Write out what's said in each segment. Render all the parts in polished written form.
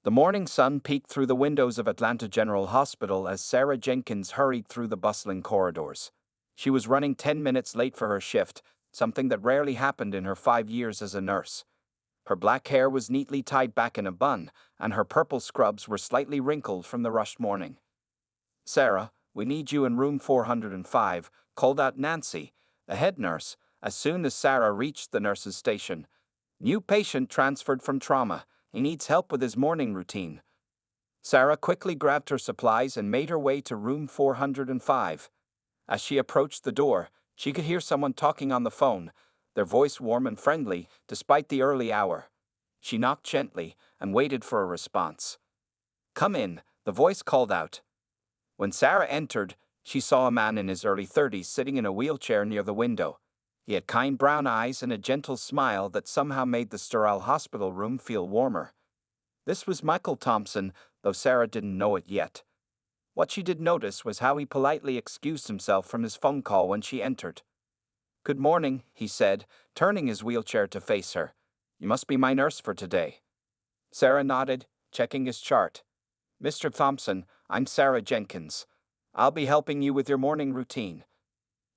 The morning sun peeked through the windows of Atlanta General Hospital as Sarah Jenkins hurried through the bustling corridors. She was running 10 minutes late for her shift, something that rarely happened in her 5 years as a nurse. Her black hair was neatly tied back in a bun, and her purple scrubs were slightly wrinkled from the rushed morning. "Sarah, we need you in room 405, called out Nancy, the head nurse, as soon as Sarah reached the nurse's station. "New patient transferred from trauma. He needs help with his morning routine." Sarah quickly grabbed her supplies and made her way to room 405. As she approached the door, she could hear someone talking on the phone, their voice warm and friendly despite the early hour. She knocked gently and waited for a response. "Come in," the voice called out. When Sarah entered, she saw a man in his early 30s sitting in a wheelchair near the window. He had kind brown eyes and a gentle smile that somehow made the sterile hospital room feel warmer. This was Michael Thompson, though Sarah didn't know it yet. What she did notice was how he politely excused himself from his phone call when she entered. "Good morning," he said, turning his wheelchair to face her. "You must be my nurse for today." Sarah nodded, checking his chart. "Mr. Thompson, I'm Sarah Jenkins. I'll be helping you with your morning routine."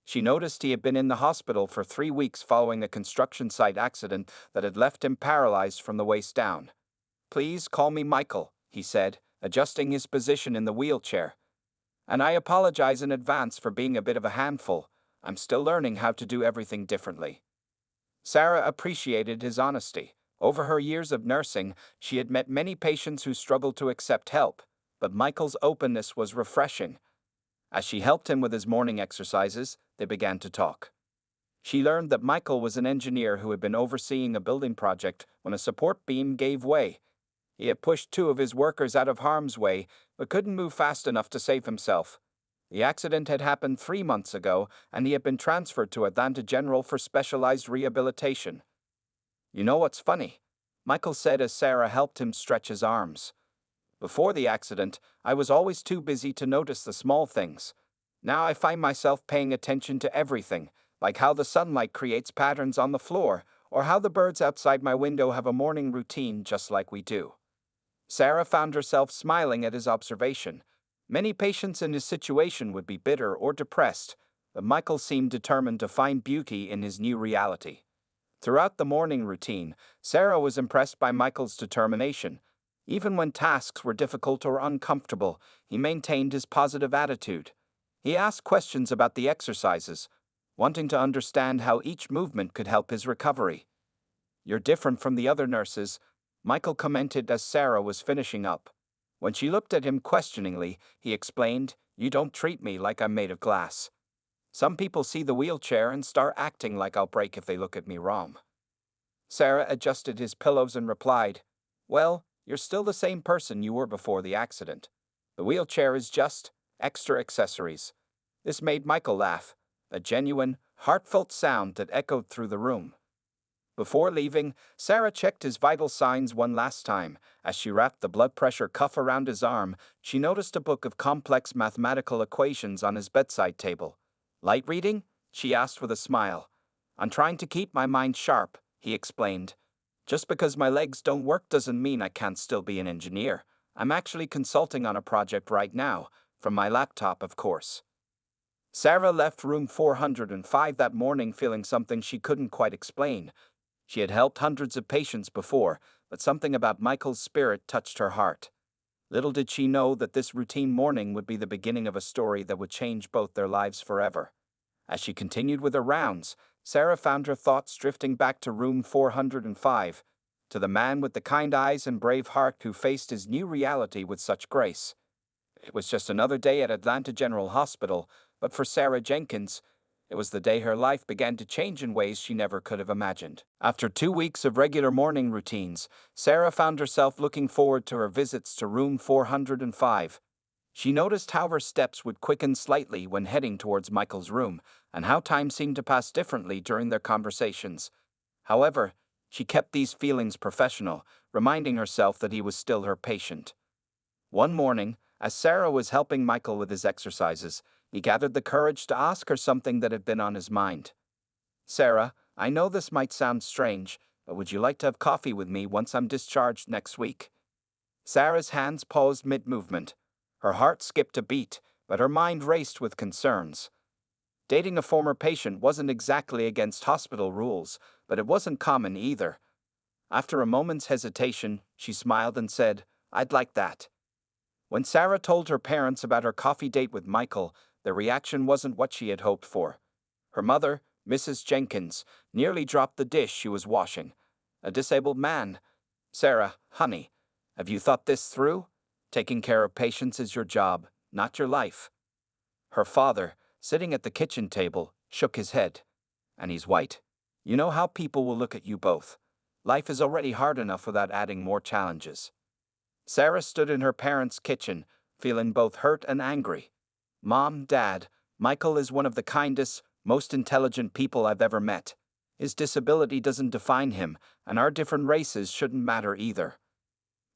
She noticed he had been in the hospital for 3 weeks following a construction site accident that had left him paralyzed from the waist down. "Please call me Michael," he said, adjusting his position in the wheelchair. "And I apologize in advance for being a bit of a handful. I'm still learning how to do everything differently." Sarah appreciated his honesty. Over her years of nursing, she had met many patients who struggled to accept help, but Michael's openness was refreshing. As she helped him with his morning exercises, they began to talk. She learned that Michael was an engineer who had been overseeing a building project when a support beam gave way. He had pushed 2 of his workers out of harm's way, but couldn't move fast enough to save himself. The accident had happened 3 months ago, and he had been transferred to Atlanta General for specialized rehabilitation. "You know what's funny?" Michael said as Sarah helped him stretch his arms. "Before the accident, I was always too busy to notice the small things. Now I find myself paying attention to everything, like how the sunlight creates patterns on the floor, or how the birds outside my window have a morning routine just like we do." Sarah found herself smiling at his observation. Many patients in his situation would be bitter or depressed, but Michael seemed determined to find beauty in his new reality. Throughout the morning routine, Sarah was impressed by Michael's determination. Even when tasks were difficult or uncomfortable, he maintained his positive attitude. He asked questions about the exercises, wanting to understand how each movement could help his recovery. "You're different from the other nurses," Michael commented as Sarah was finishing up. When she looked at him questioningly, he explained, "You don't treat me like I'm made of glass. Some people see the wheelchair and start acting like I'll break if they look at me wrong." Sarah adjusted his pillows and replied, "Well, you're still the same person you were before the accident. The wheelchair is just extra accessories." This made Michael laugh, a genuine, heartfelt sound that echoed through the room. Before leaving, Sarah checked his vital signs one last time. As she wrapped the blood pressure cuff around his arm, she noticed a book of complex mathematical equations on his bedside table. "Light reading?" she asked with a smile. "I'm trying to keep my mind sharp," he explained. "Just because my legs don't work doesn't mean I can't still be an engineer. I'm actually consulting on a project right now, from my laptop, of course." Sarah left room 405 that morning feeling something she couldn't quite explain. She had helped hundreds of patients before, but something about Michael's spirit touched her heart. Little did she know that this routine morning would be the beginning of a story that would change both their lives forever. As she continued with her rounds, Sarah found her thoughts drifting back to room 405, to the man with the kind eyes and brave heart who faced his new reality with such grace. It was just another day at Atlanta General Hospital, but for Sarah Jenkins, it was the day her life began to change in ways she never could have imagined. After 2 weeks of regular morning routines, Sarah found herself looking forward to her visits to room 405. She noticed how her steps would quicken slightly when heading towards Michael's room, and how time seemed to pass differently during their conversations. However, she kept these feelings professional, reminding herself that he was still her patient. One morning, as Sarah was helping Michael with his exercises, he gathered the courage to ask her something that had been on his mind. "Sarah, I know this might sound strange, but would you like to have coffee with me once I'm discharged next week?" Sarah's hands paused mid-movement. Her heart skipped a beat, but her mind raced with concerns. Dating a former patient wasn't exactly against hospital rules, but it wasn't common either. After a moment's hesitation, she smiled and said, "I'd like that." When Sarah told her parents about her coffee date with Michael, their reaction wasn't what she had hoped for. Her mother, Mrs. Jenkins, nearly dropped the dish she was washing. "A disabled man. Sarah, honey, have you thought this through? Taking care of patients is your job, not your life." Her father, sitting at the kitchen table, shook his head. "And he's white. You know how people will look at you both. Life is already hard enough without adding more challenges." Sarah stood in her parents' kitchen, feeling both hurt and angry. "Mom, Dad, Michael is one of the kindest, most intelligent people I've ever met. His disability doesn't define him, and our different races shouldn't matter either."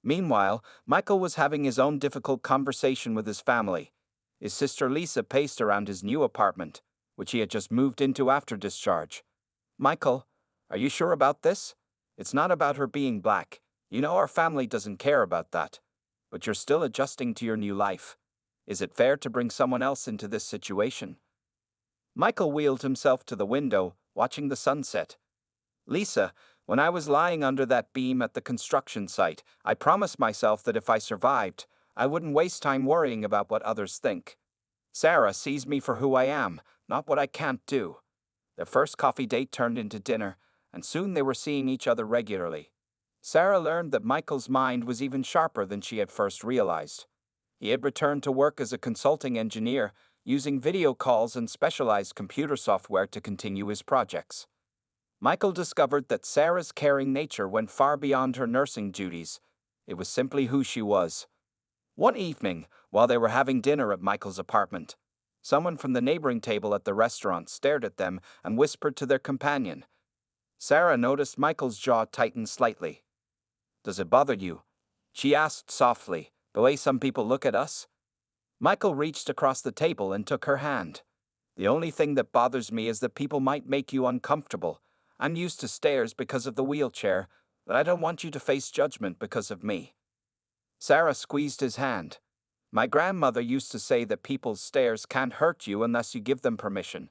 Meanwhile, Michael was having his own difficult conversation with his family. His sister Lisa paced around his new apartment, which he had just moved into after discharge. "Michael, are you sure about this? It's not about her being black. You know our family doesn't care about that. But you're still adjusting to your new life. Is it fair to bring someone else into this situation?" Michael wheeled himself to the window, watching the sunset. "Lisa, when I was lying under that beam at the construction site, I promised myself that if I survived, I wouldn't waste time worrying about what others think. Sarah sees me for who I am, not what I can't do." Their first coffee date turned into dinner, and soon they were seeing each other regularly. Sarah learned that Michael's mind was even sharper than she had first realized. He had returned to work as a consulting engineer, using video calls and specialized computer software to continue his projects. Michael discovered that Sarah's caring nature went far beyond her nursing duties. It was simply who she was. One evening, while they were having dinner at Michael's apartment, someone from the neighboring table at the restaurant stared at them and whispered to their companion. Sarah noticed Michael's jaw tighten slightly. "Does it bother you?" she asked softly, "the way some people look at us?" Michael reached across the table and took her hand. "The only thing that bothers me is that people might make you uncomfortable. I'm used to stares because of the wheelchair, but I don't want you to face judgment because of me." Sarah squeezed his hand. "My grandmother used to say that people's stares can't hurt you unless you give them permission,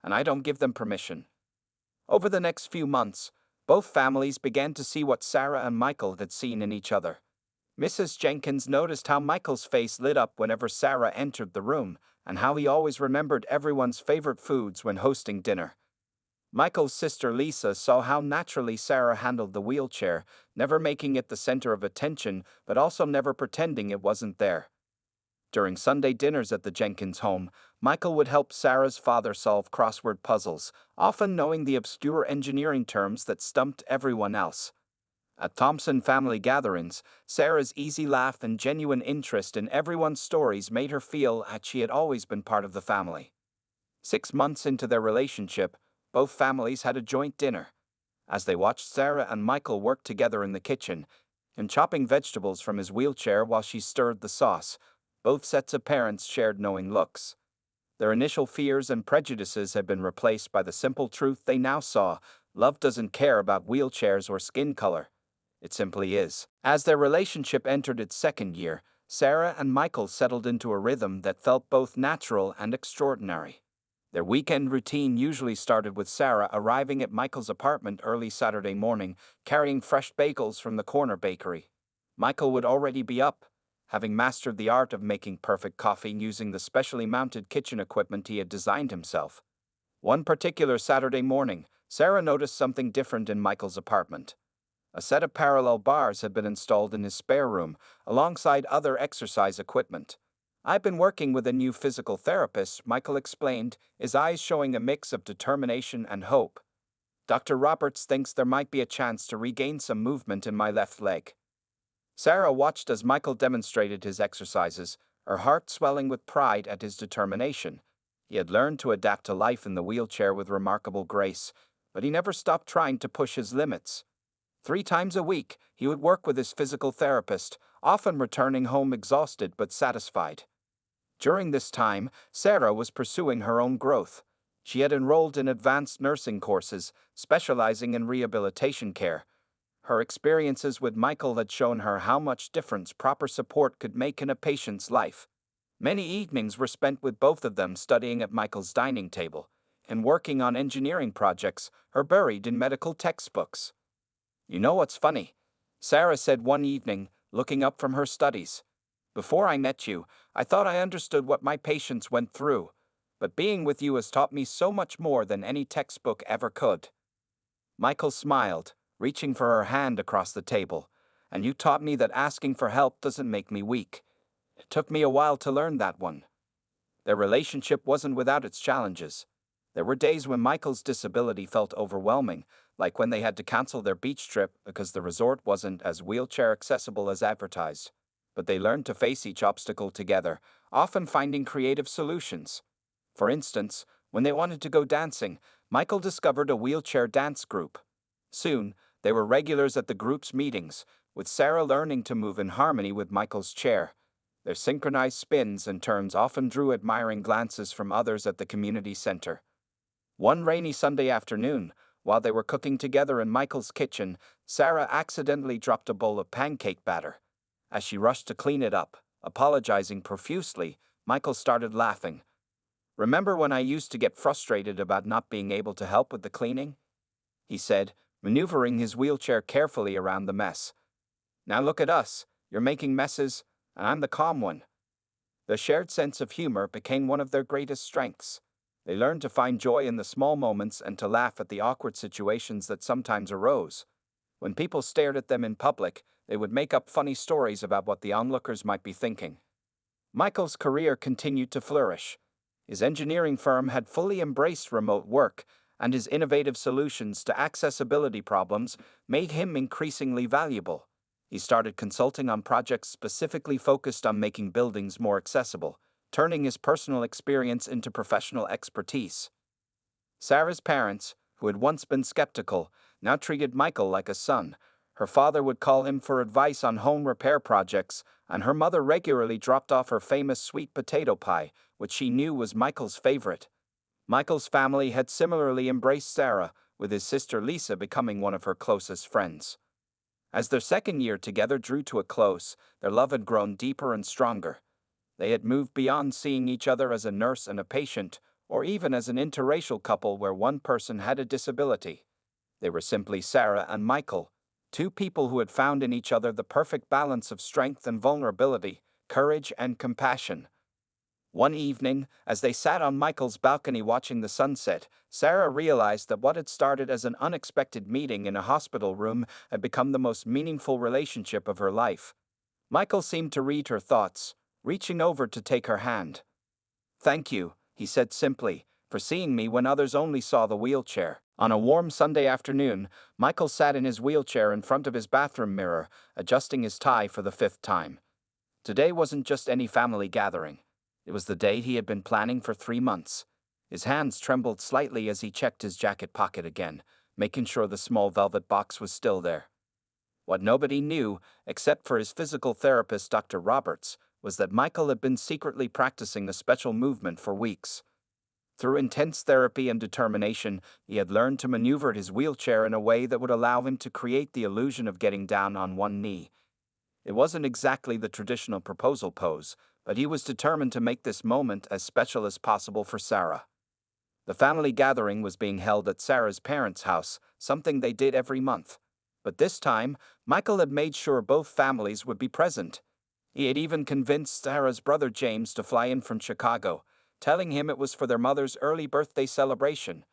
and I don't give them permission." Over the next few months, both families began to see what Sarah and Michael had seen in each other. Mrs. Jenkins noticed how Michael's face lit up whenever Sarah entered the room, and how he always remembered everyone's favorite foods when hosting dinner. Michael's sister Lisa saw how naturally Sarah handled the wheelchair, never making it the center of attention, but also never pretending it wasn't there. During Sunday dinners at the Jenkins home, Michael would help Sarah's father solve crossword puzzles, often knowing the obscure engineering terms that stumped everyone else. At Thompson family gatherings, Sarah's easy laugh and genuine interest in everyone's stories made her feel that she had always been part of the family. 6 months into their relationship, both families had a joint dinner. As they watched Sarah and Michael work together in the kitchen, him chopping vegetables from his wheelchair while she stirred the sauce, both sets of parents shared knowing looks. Their initial fears and prejudices had been replaced by the simple truth they now saw: love doesn't care about wheelchairs or skin color. It simply is. As their relationship entered its second year, Sarah and Michael settled into a rhythm that felt both natural and extraordinary. Their weekend routine usually started with Sarah arriving at Michael's apartment early Saturday morning, carrying fresh bagels from the corner bakery. Michael would already be up, having mastered the art of making perfect coffee using the specially mounted kitchen equipment he had designed himself. One particular Saturday morning, Sarah noticed something different in Michael's apartment. A set of parallel bars had been installed in his spare room, alongside other exercise equipment. "I've been working with a new physical therapist," Michael explained, his eyes showing a mix of determination and hope. "Dr. Roberts thinks there might be a chance to regain some movement in my left leg." Sarah watched as Michael demonstrated his exercises, her heart swelling with pride at his determination. He had learned to adapt to life in the wheelchair with remarkable grace, but he never stopped trying to push his limits. 3 times a week, he would work with his physical therapist, often returning home exhausted but satisfied. During this time, Sarah was pursuing her own growth. She had enrolled in advanced nursing courses, specializing in rehabilitation care. Her experiences with Michael had shown her how much difference proper support could make in a patient's life. Many evenings were spent with both of them studying at Michael's dining table and working on engineering projects or buried in medical textbooks. "You know what's funny?" Sarah said one evening, looking up from her studies. "Before I met you, I thought I understood what my patients went through, but being with you has taught me so much more than any textbook ever could." Michael smiled, reaching for her hand across the table. "And you taught me that asking for help doesn't make me weak. It took me a while to learn that one." Their relationship wasn't without its challenges. There were days when Michael's disability felt overwhelming, like when they had to cancel their beach trip because the resort wasn't as wheelchair accessible as advertised. But they learned to face each obstacle together, often finding creative solutions. For instance, when they wanted to go dancing, Michael discovered a wheelchair dance group. Soon, they were regulars at the group's meetings, with Sarah learning to move in harmony with Michael's chair. Their synchronized spins and turns often drew admiring glances from others at the community center. One rainy Sunday afternoon, while they were cooking together in Michael's kitchen, Sarah accidentally dropped a bowl of pancake batter. As she rushed to clean it up, apologizing profusely, Michael started laughing. "Remember when I used to get frustrated about not being able to help with the cleaning?" he said, maneuvering his wheelchair carefully around the mess. "Now look at us, you're making messes, and I'm the calm one." The shared sense of humor became one of their greatest strengths. They learned to find joy in the small moments and to laugh at the awkward situations that sometimes arose. When people stared at them in public, they would make up funny stories about what the onlookers might be thinking. Michael's career continued to flourish. His engineering firm had fully embraced remote work, and his innovative solutions to accessibility problems made him increasingly valuable. He started consulting on projects specifically focused on making buildings more accessible, turning his personal experience into professional expertise. Sarah's parents, who had once been skeptical, now treated Michael like a son. Her father would call him for advice on home repair projects, and her mother regularly dropped off her famous sweet potato pie, which she knew was Michael's favorite. Michael's family had similarly embraced Sarah, with his sister Lisa becoming one of her closest friends. As their second year together drew to a close, their love had grown deeper and stronger. They had moved beyond seeing each other as a nurse and a patient, or even as an interracial couple where one person had a disability. They were simply Sarah and Michael, two people who had found in each other the perfect balance of strength and vulnerability, courage and compassion. One evening, as they sat on Michael's balcony watching the sunset, Sarah realized that what had started as an unexpected meeting in a hospital room had become the most meaningful relationship of her life. Michael seemed to read her thoughts, reaching over to take her hand. "Thank you," he said simply, "for seeing me when others only saw the wheelchair." On a warm Sunday afternoon, Michael sat in his wheelchair in front of his bathroom mirror, adjusting his tie for the 5th time. Today wasn't just any family gathering. It was the day he had been planning for 3 months. His hands trembled slightly as he checked his jacket pocket again, making sure the small velvet box was still there. What nobody knew, except for his physical therapist, Dr. Roberts, was that Michael had been secretly practicing a special movement for weeks. Through intense therapy and determination, he had learned to maneuver his wheelchair in a way that would allow him to create the illusion of getting down on one knee. It wasn't exactly the traditional proposal pose, but he was determined to make this moment as special as possible for Sarah. The family gathering was being held at Sarah's parents' house, something they did every month. But this time, Michael had made sure both families would be present. He had even convinced Sarah's brother James to fly in from Chicago, telling him it was for their mother's early birthday celebration.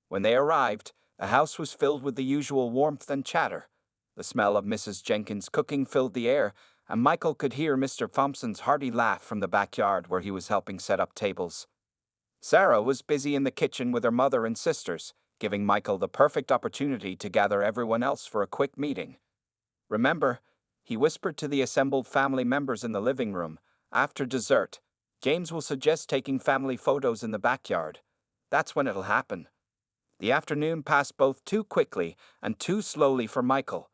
When they arrived, the house was filled with the usual warmth and chatter. The smell of Mrs. Jenkins' cooking filled the air, and Michael could hear Mr. Thompson's hearty laugh from the backyard where he was helping set up tables. Sarah was busy in the kitchen with her mother and sisters, giving Michael the perfect opportunity to gather everyone else for a quick meeting. "Remember," he whispered to the assembled family members in the living room, "after dessert, James will suggest taking family photos in the backyard. That's when it'll happen." The afternoon passed both too quickly and too slowly for Michael.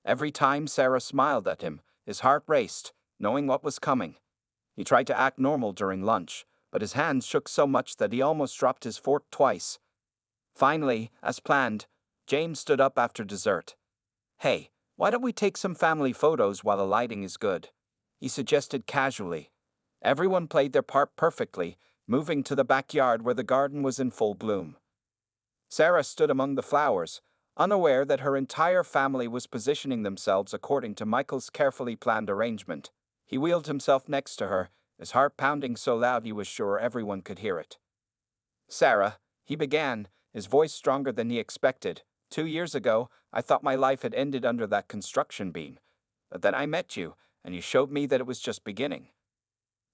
Every time Sarah smiled at him, his heart raced, knowing what was coming. He tried to act normal during lunch, but his hands shook so much that he almost dropped his fork twice. Finally, as planned, James stood up after dessert. "Hey, why don't we take some family photos while the lighting is good?" he suggested casually. Everyone played their part perfectly, moving to the backyard where the garden was in full bloom. Sarah stood among the flowers, unaware that her entire family was positioning themselves according to Michael's carefully planned arrangement. He wheeled himself next to her, his heart pounding so loud he was sure everyone could hear it. "Sarah," he began, his voice stronger than he expected, "2 years ago, I thought my life had ended under that construction beam. But then I met you, and you showed me that it was just beginning."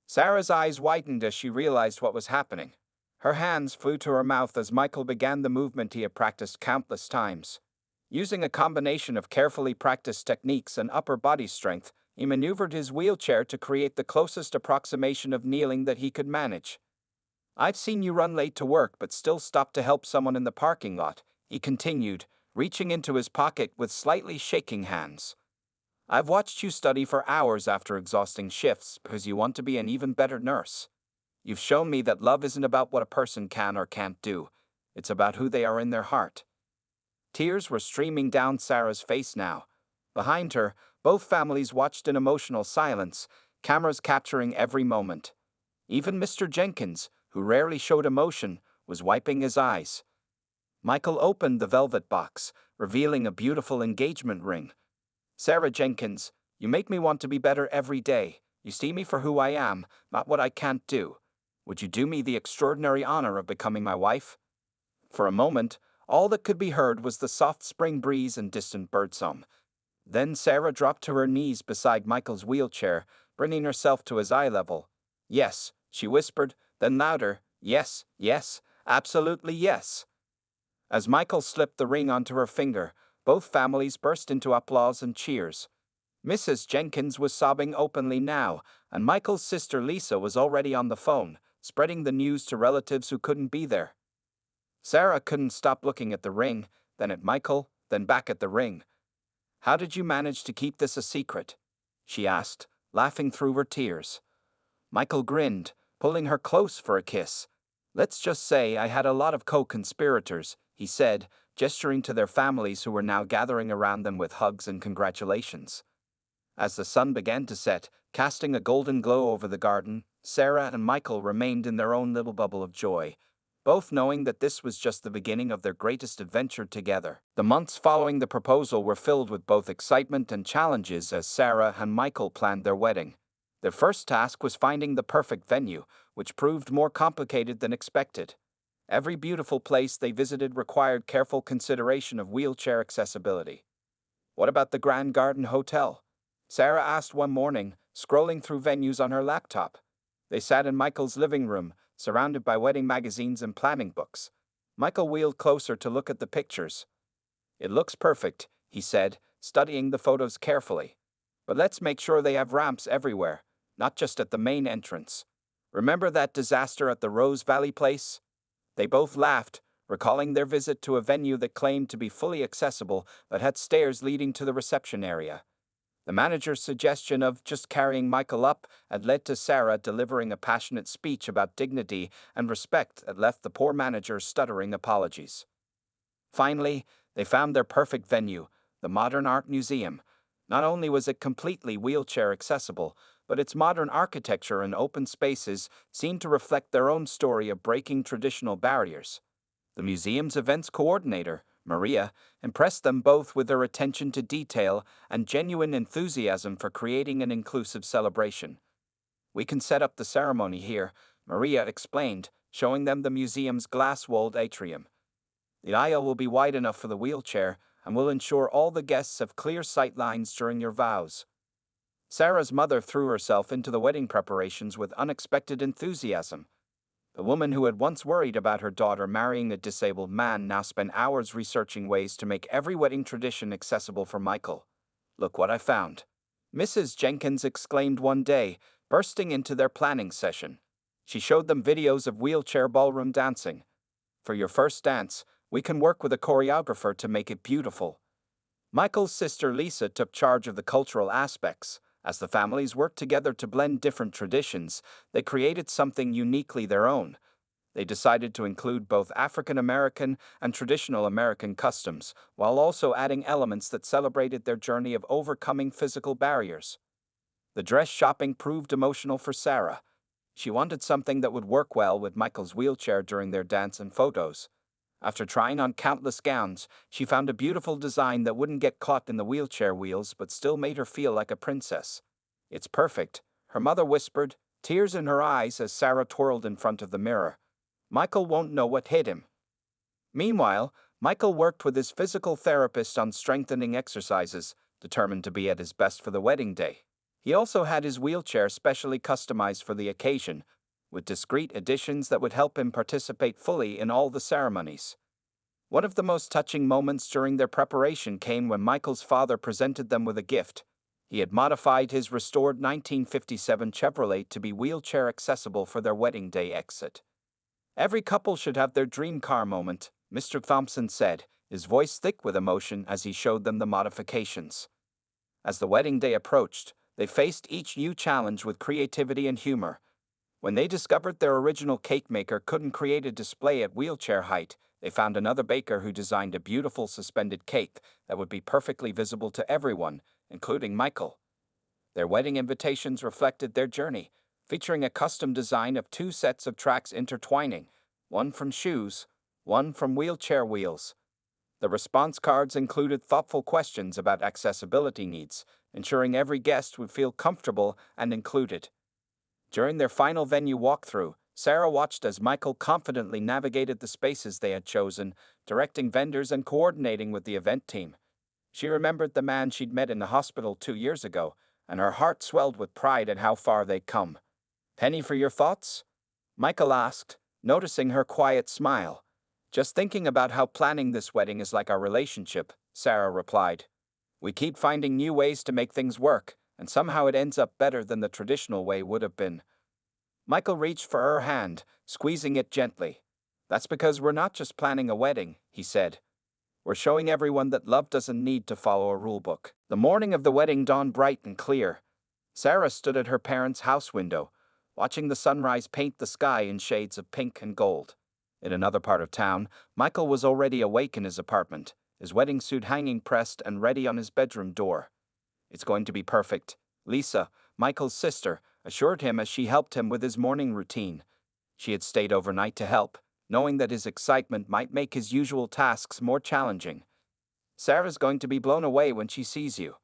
Sarah's eyes widened as she realized what was happening. Her hands flew to her mouth as Michael began the movement he had practiced countless times. Using a combination of carefully practiced techniques and upper body strength, he maneuvered his wheelchair to create the closest approximation of kneeling that he could manage. "I've seen you run late to work but still stop to help someone in the parking lot," he continued, reaching into his pocket with slightly shaking hands. "I've watched you study for hours after exhausting shifts because you want to be an even better nurse. You've shown me that love isn't about what a person can or can't do. It's about who they are in their heart." Tears were streaming down Sarah's face now. Behind her, both families watched in emotional silence, cameras capturing every moment. Even Mr. Jenkins, who rarely showed emotion, was wiping his eyes. Michael opened the velvet box, revealing a beautiful engagement ring. "Sarah Jenkins, you make me want to be better every day. You see me for who I am, not what I can't do. Would you do me the extraordinary honor of becoming my wife?" For a moment, all that could be heard was the soft spring breeze and distant birdsong. Then Sarah dropped to her knees beside Michael's wheelchair, bringing herself to his eye level. "Yes," she whispered, then louder, "Yes, yes, absolutely yes." As Michael slipped the ring onto her finger, both families burst into applause and cheers. Mrs. Jenkins was sobbing openly now, and Michael's sister Lisa was already on the phone, spreading the news to relatives who couldn't be there. Sarah couldn't stop looking at the ring, then at Michael, then back at the ring. "How did you manage to keep this a secret?" she asked, laughing through her tears. Michael grinned, pulling her close for a kiss. "Let's just say I had a lot of co-conspirators," he said, gesturing to their families who were now gathering around them with hugs and congratulations. As the sun began to set, casting a golden glow over the garden, Sarah and Michael remained in their own little bubble of joy, both knowing that this was just the beginning of their greatest adventure together. The months following the proposal were filled with both excitement and challenges as Sarah and Michael planned their wedding. Their first task was finding the perfect venue, which proved more complicated than expected. Every beautiful place they visited required careful consideration of wheelchair accessibility. "What about the Grand Garden Hotel?" Sarah asked one morning, scrolling through venues on her laptop. They sat in Michael's living room, surrounded by wedding magazines and planning books. Michael wheeled closer to look at the pictures. "It looks perfect," he said, studying the photos carefully. "But let's make sure they have ramps everywhere, not just at the main entrance. Remember that disaster at the Rose Valley place?" They both laughed, recalling their visit to a venue that claimed to be fully accessible but had stairs leading to the reception area. The manager's suggestion of just carrying Michael up had led to Sarah delivering a passionate speech about dignity and respect that left the poor manager stuttering apologies. Finally, they found their perfect venue, the Modern Art Museum. Not only was it completely wheelchair accessible, but its modern architecture and open spaces seemed to reflect their own story of breaking traditional barriers. The museum's events coordinator, Maria, impressed them both with her attention to detail and genuine enthusiasm for creating an inclusive celebration. "We can set up the ceremony here," Maria explained, showing them the museum's glass-walled atrium. "The aisle will be wide enough for the wheelchair, and will ensure all the guests have clear sight lines during your vows." Sarah's mother threw herself into the wedding preparations with unexpected enthusiasm. The woman who had once worried about her daughter marrying a disabled man now spent hours researching ways to make every wedding tradition accessible for Michael. "Look what I found," Mrs. Jenkins exclaimed one day, bursting into their planning session. She showed them videos of wheelchair ballroom dancing. "For your first dance, we can work with a choreographer to make it beautiful." Michael's sister Lisa took charge of the cultural aspects. As the families worked together to blend different traditions, they created something uniquely their own. They decided to include both African American and traditional American customs, while also adding elements that celebrated their journey of overcoming physical barriers. The dress shopping proved emotional for Sarah. She wanted something that would work well with Michael's wheelchair during their dance and photos. After trying on countless gowns, she found a beautiful design that wouldn't get caught in the wheelchair wheels but still made her feel like a princess. "It's perfect," her mother whispered, tears in her eyes as Sarah twirled in front of the mirror. "Michael won't know what hit him." Meanwhile, Michael worked with his physical therapist on strengthening exercises, determined to be at his best for the wedding day. He also had his wheelchair specially customized for the occasion, with discreet additions that would help him participate fully in all the ceremonies. One of the most touching moments during their preparation came when Michael's father presented them with a gift. He had modified his restored 1957 Chevrolet to be wheelchair accessible for their wedding day exit. "Every couple should have their dream car moment," Mr. Thompson said, his voice thick with emotion as he showed them the modifications. As the wedding day approached, they faced each new challenge with creativity and humor. When they discovered their original cake maker couldn't create a display at wheelchair height, they found another baker who designed a beautiful suspended cake that would be perfectly visible to everyone, including Michael. Their wedding invitations reflected their journey, featuring a custom design of 2 sets of tracks intertwining, one from shoes, one from wheelchair wheels. The response cards included thoughtful questions about accessibility needs, ensuring every guest would feel comfortable and included. During their final venue walkthrough, Sarah watched as Michael confidently navigated the spaces they had chosen, directing vendors and coordinating with the event team. She remembered the man she'd met in the hospital 2 years ago, and her heart swelled with pride at how far they'd come. "Penny for your thoughts?" Michael asked, noticing her quiet smile. "Just thinking about how planning this wedding is like our relationship," Sarah replied. "We keep finding new ways to make things work, and somehow it ends up better than the traditional way would have been." Michael reached for her hand, squeezing it gently. "That's because we're not just planning a wedding," he said. "We're showing everyone that love doesn't need to follow a rulebook." The morning of the wedding dawned bright and clear. Sarah stood at her parents' house window, watching the sunrise paint the sky in shades of pink and gold. In another part of town, Michael was already awake in his apartment, his wedding suit hanging pressed and ready on his bedroom door. "It's going to be perfect," Lisa, Michael's sister, assured him as she helped him with his morning routine. She had stayed overnight to help, knowing that his excitement might make his usual tasks more challenging. "Sarah's going to be blown away when she sees you."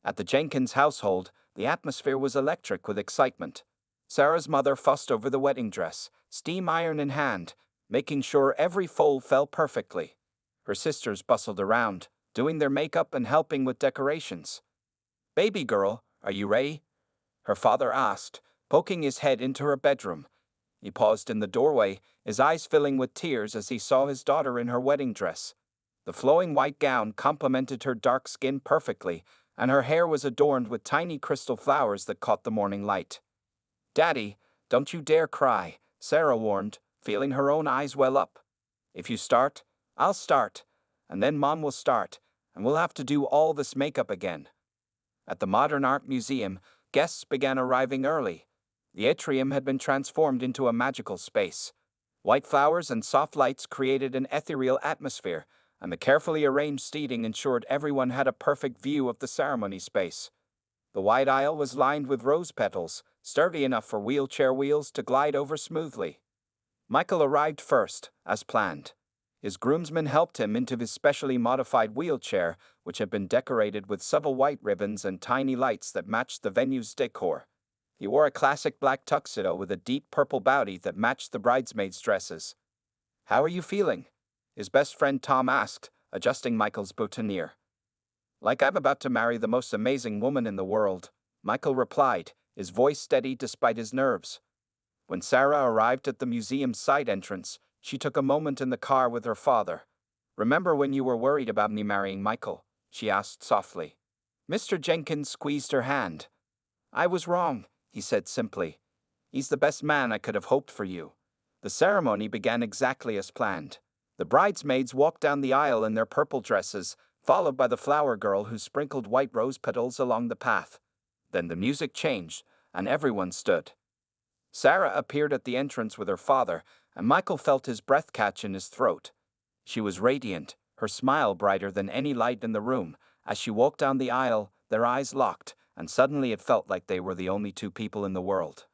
At the Jenkins household, the atmosphere was electric with excitement. Sarah's mother fussed over the wedding dress, steam iron in hand, making sure every fold fell perfectly. Her sisters bustled around, doing their makeup and helping with decorations. "Baby girl, are you ready?" her father asked, poking his head into her bedroom. He paused in the doorway, his eyes filling with tears as he saw his daughter in her wedding dress. The flowing white gown complemented her dark skin perfectly, and her hair was adorned with tiny crystal flowers that caught the morning light. "Daddy, don't you dare cry," Sarah warned, feeling her own eyes well up. "If you start, I'll start, and then Mom will start, and we'll have to do all this makeup again." At the Modern Art Museum, guests began arriving early. The atrium had been transformed into a magical space. White flowers and soft lights created an ethereal atmosphere, and the carefully arranged seating ensured everyone had a perfect view of the ceremony space. The wide aisle was lined with rose petals, sturdy enough for wheelchair wheels to glide over smoothly. Michael arrived first, as planned. His groomsmen helped him into his specially modified wheelchair, which had been decorated with subtle white ribbons and tiny lights that matched the venue's decor. He wore a classic black tuxedo with a deep purple bowtie that matched the bridesmaids' dresses. "How are you feeling?" his best friend Tom asked, adjusting Michael's boutonniere. "Like I'm about to marry the most amazing woman in the world," Michael replied, his voice steady despite his nerves. When Sarah arrived at the museum's side entrance, she took a moment in the car with her father. "Remember when you were worried about me marrying Michael?" she asked softly. Mr. Jenkins squeezed her hand. "I was wrong," he said simply. "He's the best man I could have hoped for you." The ceremony began exactly as planned. The bridesmaids walked down the aisle in their purple dresses, followed by the flower girl who sprinkled white rose petals along the path. Then the music changed, and everyone stood. Sarah appeared at the entrance with her father, and Michael felt his breath catch in his throat. She was radiant, her smile brighter than any light in the room. As she walked down the aisle, their eyes locked, and suddenly it felt like they were the only two people in the world.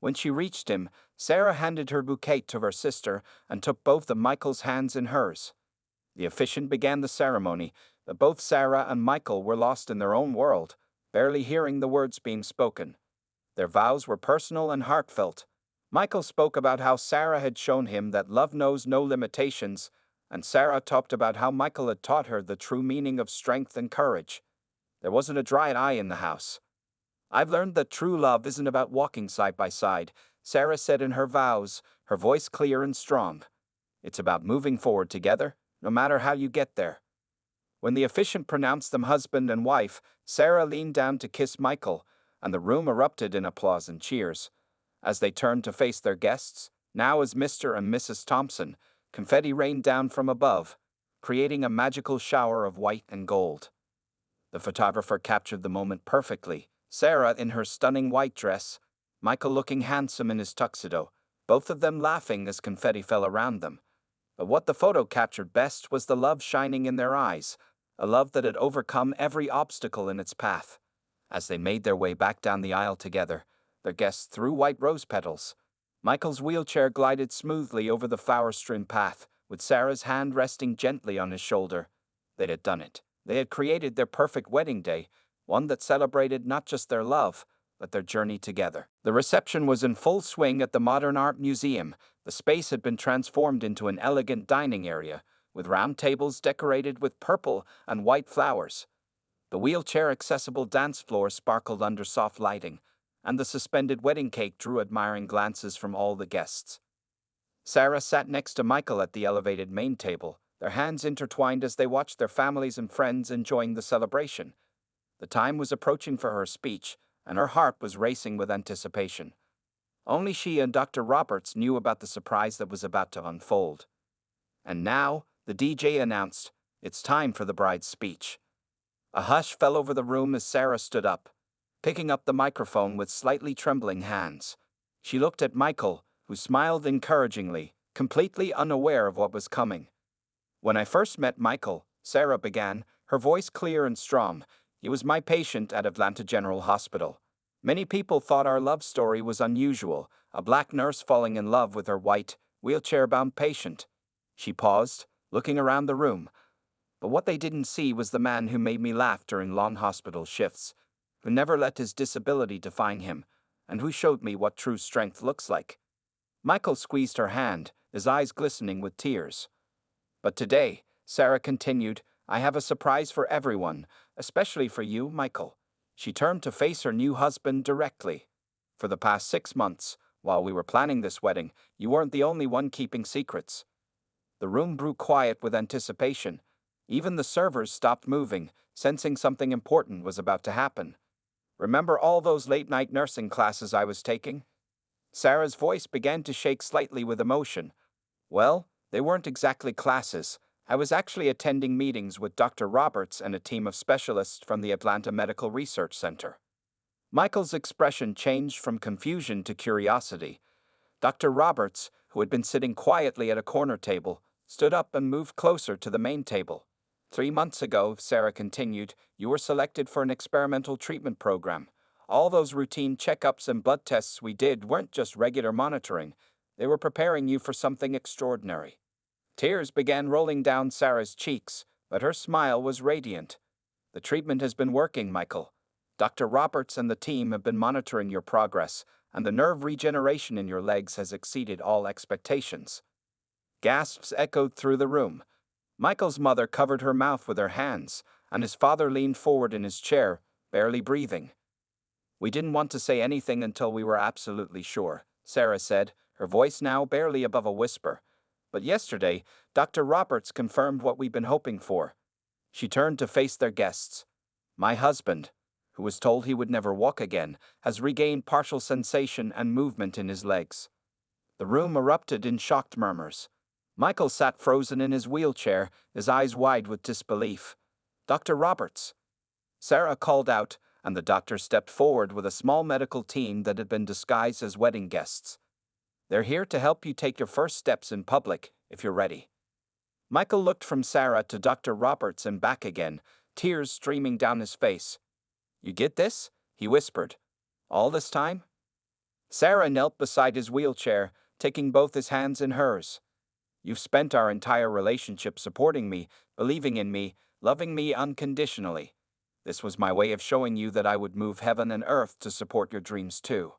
When she reached him, Sarah handed her bouquet to her sister and took both of Michael's hands in hers. The officiant began the ceremony, but both Sarah and Michael were lost in their own world, barely hearing the words being spoken. Their vows were personal and heartfelt. Michael spoke about how Sarah had shown him that love knows no limitations, and Sarah talked about how Michael had taught her the true meaning of strength and courage. There wasn't a dry eye in the house. "I've learned that true love isn't about walking side by side," Sarah said in her vows, her voice clear and strong. "It's about moving forward together, no matter how you get there." When the officiant pronounced them husband and wife, Sarah leaned down to kiss Michael, and the room erupted in applause and cheers. As they turned to face their guests, now as Mr. and Mrs. Thompson, confetti rained down from above, creating a magical shower of white and gold. The photographer captured the moment perfectly. Sarah in her stunning white dress, Michael looking handsome in his tuxedo, both of them laughing as confetti fell around them. But what the photo captured best was the love shining in their eyes, a love that had overcome every obstacle in its path. As they made their way back down the aisle together, their guests threw white rose petals. Michael's wheelchair glided smoothly over the flower-strewn path, with Sarah's hand resting gently on his shoulder. They had done it. They had created their perfect wedding day, one that celebrated not just their love, but their journey together. The reception was in full swing at the Modern Art Museum. The space had been transformed into an elegant dining area, with round tables decorated with purple and white flowers. The wheelchair-accessible dance floor sparkled under soft lighting, and the suspended wedding cake drew admiring glances from all the guests. Sarah sat next to Michael at the elevated main table, their hands intertwined as they watched their families and friends enjoying the celebration. The time was approaching for her speech, and her heart was racing with anticipation. Only she and Dr. Roberts knew about the surprise that was about to unfold. And now, the DJ announced, "It's time for the bride's speech." A hush fell over the room as Sarah stood up, picking up the microphone with slightly trembling hands. She looked at Michael, who smiled encouragingly, completely unaware of what was coming. "When I first met Michael," Sarah began, her voice clear and strong, "he was my patient at Atlanta General Hospital. Many people thought our love story was unusual, a black nurse falling in love with her white, wheelchair-bound patient." She paused, looking around the room. "But what they didn't see was the man who made me laugh during long hospital shifts, who never let his disability define him, and who showed me what true strength looks like." Michael squeezed her hand, his eyes glistening with tears. "But today," Sarah continued, "I have a surprise for everyone, especially for you, Michael." She turned to face her new husband directly. "For the past 6 months, while we were planning this wedding, you weren't the only one keeping secrets." The room grew quiet with anticipation. Even the servers stopped moving, sensing something important was about to happen. "Remember all those late-night nursing classes I was taking?" Sarah's voice began to shake slightly with emotion. "Well, they weren't exactly classes. I was actually attending meetings with Dr. Roberts and a team of specialists from the Atlanta Medical Research Center." Michael's expression changed from confusion to curiosity. Dr. Roberts, who had been sitting quietly at a corner table, stood up and moved closer to the main table. "3 months ago," Sarah continued, "you were selected for an experimental treatment program. All those routine checkups and blood tests we did weren't just regular monitoring. They were preparing you for something extraordinary." Tears began rolling down Sarah's cheeks, but her smile was radiant. "The treatment has been working, Michael. Dr. Roberts and the team have been monitoring your progress, and the nerve regeneration in your legs has exceeded all expectations." Gasps echoed through the room. Michael's mother covered her mouth with her hands, and his father leaned forward in his chair, barely breathing. "We didn't want to say anything until we were absolutely sure," Sarah said, her voice now barely above a whisper. "But yesterday, Dr. Roberts confirmed what we've been hoping for." She turned to face their guests. "My husband, who was told he would never walk again, has regained partial sensation and movement in his legs." The room erupted in shocked murmurs. Michael sat frozen in his wheelchair, his eyes wide with disbelief. "Dr. Roberts!" Sarah called out, and the doctor stepped forward with a small medical team that had been disguised as wedding guests. They're here to help you take your first steps in public, if you're ready. Michael looked from Sarah to Dr. Roberts and back again, tears streaming down his face. You get this? He whispered. All this time? Sarah knelt beside his wheelchair, taking both his hands in hers. You've spent our entire relationship supporting me, believing in me, loving me unconditionally. This was my way of showing you that I would move heaven and earth to support your dreams too.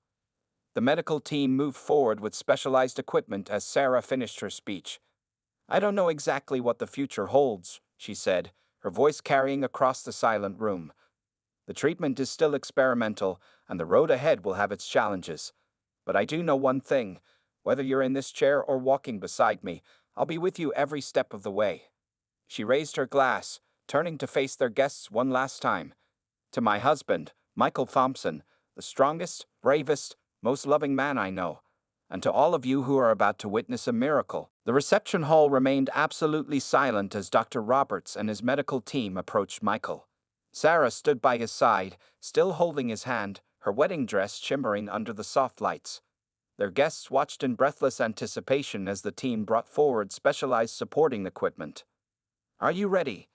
The medical team moved forward with specialized equipment as Sarah finished her speech. I don't know exactly what the future holds, she said, her voice carrying across the silent room. The treatment is still experimental, and the road ahead will have its challenges. But I do know one thing. Whether you're in this chair or walking beside me, I'll be with you every step of the way. She raised her glass, turning to face their guests one last time. To my husband, Michael Thompson, the strongest, bravest, most loving man I know. And to all of you who are about to witness a miracle. The reception hall remained absolutely silent as Dr. Roberts and his medical team approached Michael. Sarah stood by his side, still holding his hand, her wedding dress shimmering under the soft lights. Their guests watched in breathless anticipation as the team brought forward specialized supporting equipment. Are you ready?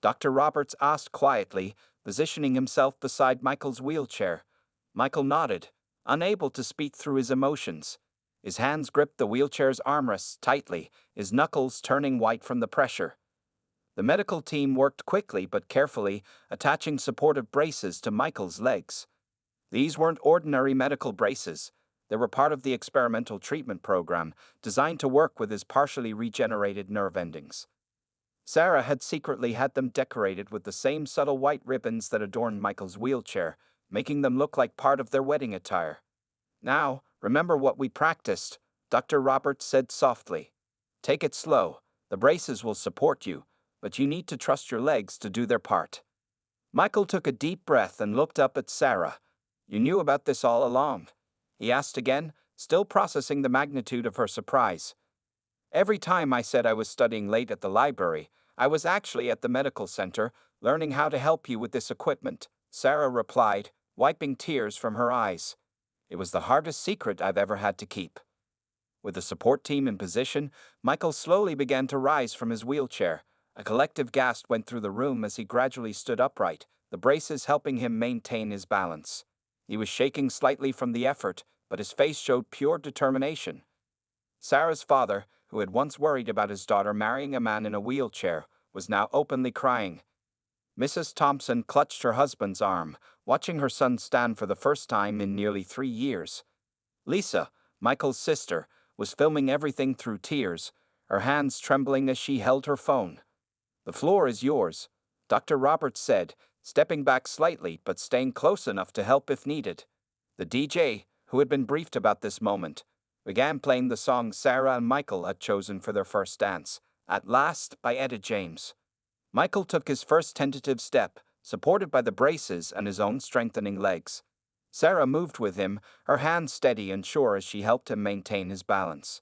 Dr. Roberts asked quietly, positioning himself beside Michael's wheelchair. Michael nodded, unable to speak through his emotions. His hands gripped the wheelchair's armrests tightly, his knuckles turning white from the pressure. The medical team worked quickly but carefully, attaching supportive braces to Michael's legs. These weren't ordinary medical braces. They were part of the experimental treatment program, designed to work with his partially regenerated nerve endings. Sarah had secretly had them decorated with the same subtle white ribbons that adorned Michael's wheelchair, making them look like part of their wedding attire. Now, remember what we practiced, Dr. Roberts said softly. Take it slow. The braces will support you, but you need to trust your legs to do their part. Michael took a deep breath and looked up at Sarah. You knew about this all along? He asked again, still processing the magnitude of her surprise. Every time I said I was studying late at the library, I was actually at the medical center, learning how to help you with this equipment, Sarah replied, wiping tears from her eyes. It was the hardest secret I've ever had to keep. With the support team in position, Michael slowly began to rise from his wheelchair. A collective gasp went through the room as he gradually stood upright, the braces helping him maintain his balance. He was shaking slightly from the effort, but his face showed pure determination. Sarah's father, who had once worried about his daughter marrying a man in a wheelchair, was now openly crying. Mrs. Thompson clutched her husband's arm, watching her son stand for the first time in nearly 3 years. Lisa, Michael's sister, was filming everything through tears, her hands trembling as she held her phone. The floor is yours, Dr. Roberts said, stepping back slightly but staying close enough to help if needed. The DJ, who had been briefed about this moment, began playing the song Sarah and Michael had chosen for their first dance, At Last by Etta James. Michael took his first tentative step, supported by the braces and his own strengthening legs. Sarah moved with him, her hands steady and sure as she helped him maintain his balance.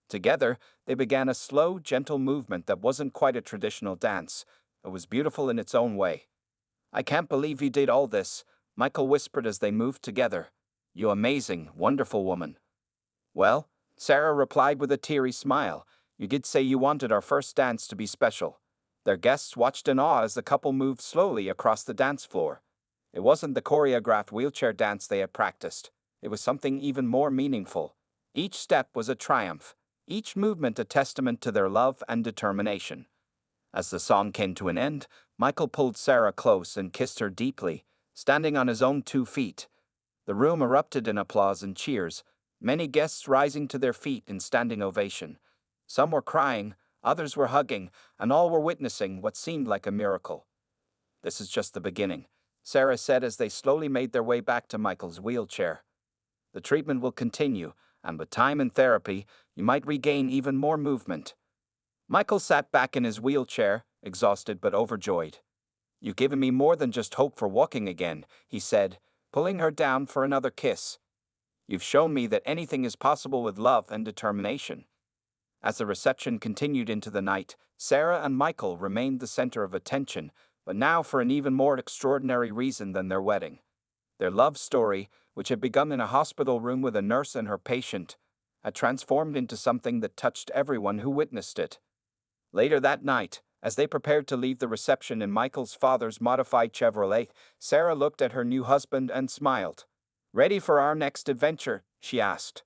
Together, they began a slow, gentle movement that wasn't quite a traditional dance, but was beautiful in its own way. I can't believe you did all this, Michael whispered as they moved together. You amazing, wonderful woman. Well, Sarah replied with a teary smile, you did say you wanted our first dance to be special. Their guests watched in awe as the couple moved slowly across the dance floor. It wasn't the choreographed wheelchair dance they had practiced. It was something even more meaningful. Each step was a triumph, each movement a testament to their love and determination. As the song came to an end, Michael pulled Sarah close and kissed her deeply, standing on his own 2 feet. The room erupted in applause and cheers, many guests rising to their feet in standing ovation. Some were crying, others were hugging, and all were witnessing what seemed like a miracle. This is just the beginning, Sarah said as they slowly made their way back to Michael's wheelchair. The treatment will continue, and with time and therapy, you might regain even more movement. Michael sat back in his wheelchair, exhausted but overjoyed. You've given me more than just hope for walking again, he said, pulling her down for another kiss. You've shown me that anything is possible with love and determination. As the reception continued into the night, Sarah and Michael remained the center of attention, but now for an even more extraordinary reason than their wedding. Their love story, which had begun in a hospital room with a nurse and her patient, had transformed into something that touched everyone who witnessed it. Later that night, as they prepared to leave the reception in Michael's father's modified Chevrolet, Sarah looked at her new husband and smiled. "Ready for our next adventure?" she asked.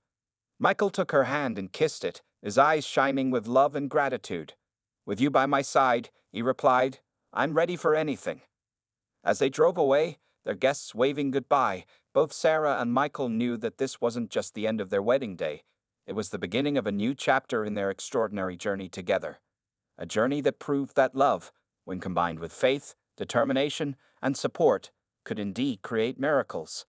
Michael took her hand and kissed it, his eyes shining with love and gratitude. "With you by my side," he replied, "I'm ready for anything." As they drove away, their guests waving goodbye, both Sarah and Michael knew that this wasn't just the end of their wedding day. It was the beginning of a new chapter in their extraordinary journey together. A journey that proved that love, when combined with faith, determination, and support, could indeed create miracles.